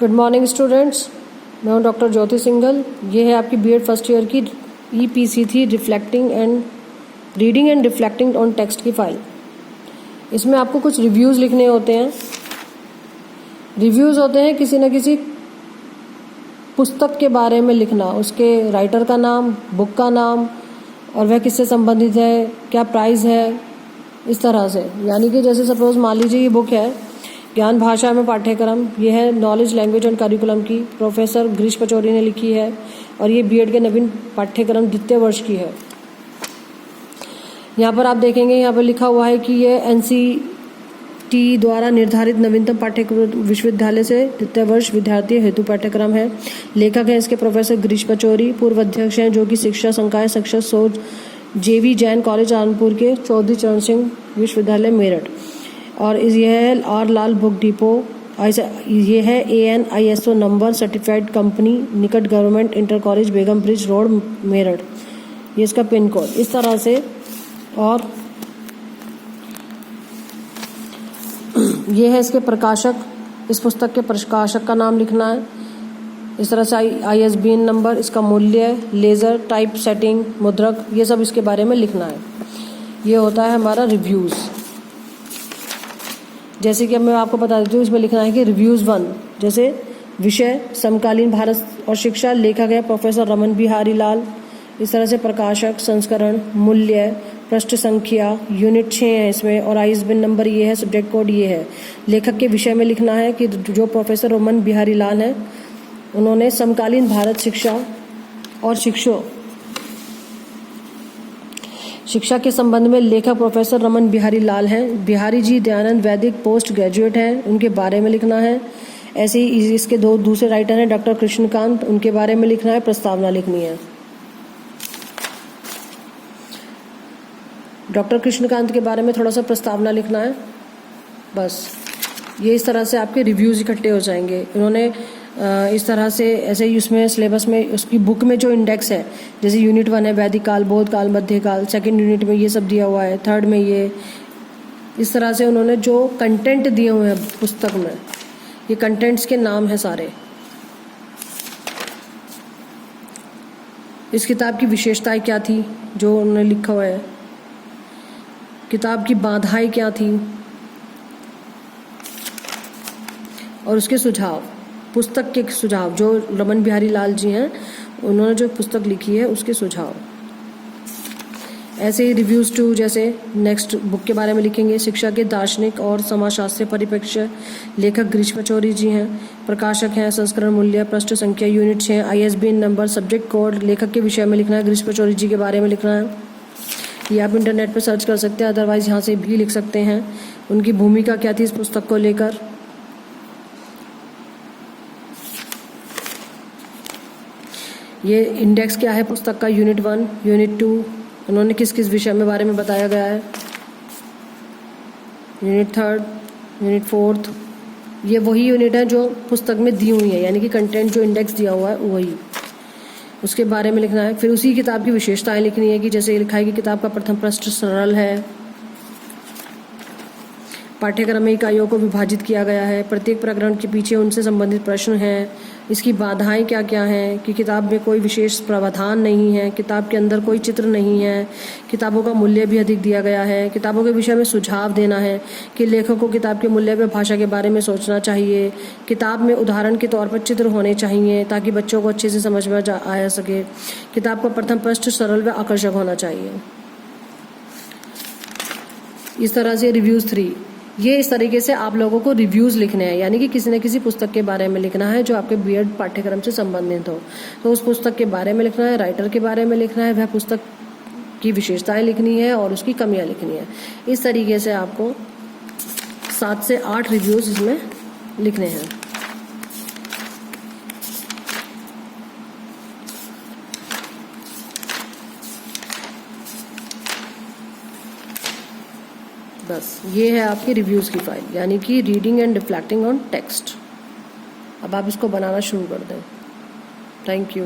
Good morning students, मैं हूं doctor ज्योति सिंघल। ये है आपकी बीएड फर्स्ट ईयर की EPC3 reflecting and reading and reflecting on text की फाइल। इसमें आपको कुछ रिव्यूज़ लिखने होते हैं। रिव्यूज़ होते हैं किसी न किसी पुस्तक के बारे में लिखना, उसके राइटर का नाम, बुक का नाम और वह किससे संबंधित है, क्या प्राइस है, इस तरह से। यानी कि जैसे सपोज मान लीजिए ये बुक है ज्ञान भाषा में पाठ्यक्रम, ये है नॉलेज लैंग्वेज एंड करिकुलम की, प्रोफेसर गिरीश पचौरी ने लिखी है और ये बीएड के नवीन पाठ्यक्रम द्वितीय वर्ष की है। यहाँ पर आप देखेंगे, यहाँ पर लिखा हुआ है कि ये NCT द्वारा निर्धारित नवीनतम पाठ्यक्रम विश्वविद्यालय से द्वितीय वर्ष विद्यार्थी हेतु पाठ्यक्रम है। लेखक हैं इसके प्रोफेसर गिरीश पचौरी, पूर्व अध्यक्ष हैं जो कि शिक्षा संकाय शिक्षक सोच JV जैन कॉलेज कानपुर के, चौधरी चरण सिंह विश्वविद्यालय मेरठ। और ये है R लाल बुक डिपो, ये है ANISO नंबर सर्टिफाइड कंपनी, निकट गवर्नमेंट इंटर कॉलेज बेगम ब्रिज रोड मेरठ, ये इसका पिन कोड, इस तरह से। और ये है इसके प्रकाशक, इस पुस्तक के प्रकाशक का नाम लिखना है। इस तरह से ISBN नंबर, इसका मूल्य, लेज़र टाइप सेटिंग, मुद्रक, ये सब इसके बारे में लिखना है। ये होता है हमारा रिव्यूज़। जैसे कि अब मैं आपको बता देती हूँ, इसमें लिखना है कि रिव्यूज़ 1, जैसे विषय समकालीन भारत और शिक्षा, लेखक है प्रोफेसर रमन बिहारी लाल। इस तरह से प्रकाशक, संस्करण, मूल्य, पृष्ठ संख्या, यूनिट 6 है इसमें और ISBN नंबर ये है, सब्जेक्ट कोड ये है। लेखक के विषय में लिखना है कि जो प्रोफेसर रमन बिहारी लाल हैं उन्होंने समकालीन भारत शिक्षा और शिक्षा के संबंध में, लेखक प्रोफेसर रमन बिहारी लाल हैं। बिहारी जी दयानंद वैदिक पोस्ट ग्रेजुएट हैं, उनके बारे में लिखना है। ऐसे ही इसके दूसरे राइटर हैं डॉक्टर कृष्णकांत, उनके बारे में लिखना है, प्रस्तावना लिखनी है। डॉक्टर कृष्णकांत के बारे में थोड़ा सा प्रस्तावना लिखना है, बस। ये इस तरह से आपके रिव्यूज़ इकट्ठे हो जाएंगे। इन्होंने इस तरह से ऐसे ही उसमें सिलेबस में उसकी बुक में जो इंडेक्स है, जैसे यूनिट 1 है वैदिक काल, बौद्ध काल, मध्यकाल, सेकंड यूनिट में ये सब दिया हुआ है, थर्ड में ये, इस तरह से उन्होंने जो कंटेंट दिए हुए हैं पुस्तक में, ये कंटेंट्स के नाम हैं सारे। इस किताब की विशेषताएं क्या थी जो उन्होंने लिखा हुआ है, किताब की बाधाएं क्या थी और उसके सुझाव, पुस्तक के सुझाव, जो रमन बिहारी लाल जी हैं उन्होंने जो पुस्तक लिखी है उसके सुझाव। ऐसे ही रिव्यूज़ 2, जैसे नेक्स्ट बुक के बारे में लिखेंगे, शिक्षा के दार्शनिक और समाजशास्त्रीय परिप्रेक्ष्य, लेखक गिरीश पचौरी जी हैं, प्रकाशक हैं, संस्करण, मूल्य, पृष्ठ संख्या, unit 6, ISBN number, subject code, लेखक के विषय में लिखना है, गिरीश पचौरी जी के बारे में लिखना है। ये आप इंटरनेट पर सर्च कर सकते हैं, अदरवाइज यहाँ से भी लिख सकते हैं। उनकी भूमिका क्या थी इस पुस्तक को लेकर, ये इंडेक्स क्या है पुस्तक का, यूनिट 1, यूनिट 2, उन्होंने किस किस विषय में बारे में बताया गया है, यूनिट 3, यूनिट 4, ये वही यूनिट है जो पुस्तक में दी हुई है, यानी कि कंटेंट जो इंडेक्स दिया हुआ है वही, उसके बारे में लिखना है। फिर उसी किताब की विशेषताएं लिखनी है कि जैसे लिखा है कि किताब का प्रथम पृष्ठ सरल है, पाठ्यक्रम में इकाइयों को विभाजित किया गया है, प्रत्येक प्रकरण के पीछे उनसे संबंधित प्रश्न हैं, इसकी बाधाएं क्या क्या हैं, कि किताब में कोई विशेष प्रावधान नहीं है, किताब के अंदर कोई चित्र नहीं है, किताबों का मूल्य भी अधिक दिया गया है, किताबों के विषय में सुझाव देना है कि लेखक को किताब के मूल्य व भाषा के बारे में सोचना चाहिए, किताब में उदाहरण के तौर पर चित्र होने चाहिए ताकि बच्चों को अच्छे से समझ में आ सके, किताब का प्रथम पृष्ठ सरल व आकर्षक होना चाहिए। इस तरह से रिव्यूज़ 3, ये इस तरीके से आप लोगों को रिव्यूज़ लिखने हैं, यानी कि किसी न किसी पुस्तक के बारे में लिखना है जो आपके बीएड पाठ्यक्रम से संबंधित हो। तो उस पुस्तक के बारे में लिखना है, राइटर के बारे में लिखना है, वह पुस्तक की विशेषताएं लिखनी है और उसकी कमियां लिखनी है। इस तरीके से आपको 7 से 8 रिव्यूज़ इसमें लिखने हैं। बस ये है आपकी रिव्यूज़ की फाइल, यानी कि reading and reflecting on text. अब आप इसको बनाना शुरू कर दें। Thank you.